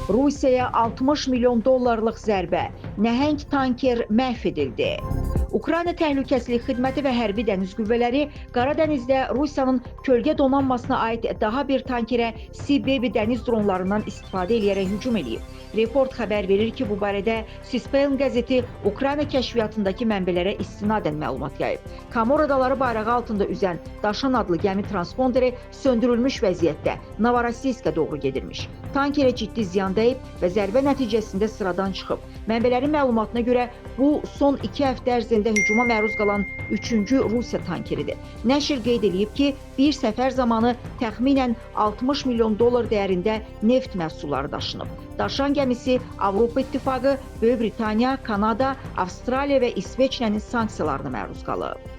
Rusiyaya 60 milyon dollarlıq zərbə, nəhəng tanker məhv edildi. Ukrayna Təhlükəsizlik Xidməti və Hərbi Dəniz Qüvvələri Qara Dənizdə Rusiyanın kölgə donanmasına aid daha bir tankerə Sea-Baby dəniz dronlarından istifadə edərək hücum edib. Report xəbər verir ki, bu barədə Sispeyn qəzeti Ukrayna kəşfiyyatındakı mənbələrə istinadən məlumat yayıb. Kamor adaları bayrağı altında üzən Daşan adlı gəmi transponderi söndürülmüş vəziyyətdə Novorossiyskə doğru gedirmiş. Tankerə ciddi ziyan dəyib və zərbə nəticəsində sıradan çıxıb. Mənbələrin məlumatına görə bu son 2 həftə ərzində hücuma məruz qalan 3-cü Rusiya tankeridir. Nəşr qeyd edib ki, bir səfər zamanı təxminən 60 milyon dollar dəyərində neft məhsulları daşınıb. Daşan gəmisi Avropa İttifaqı, Böyük Britaniya, Kanada, Avstraliya və İsveçrənin sanksiyalarına məruz qalıb.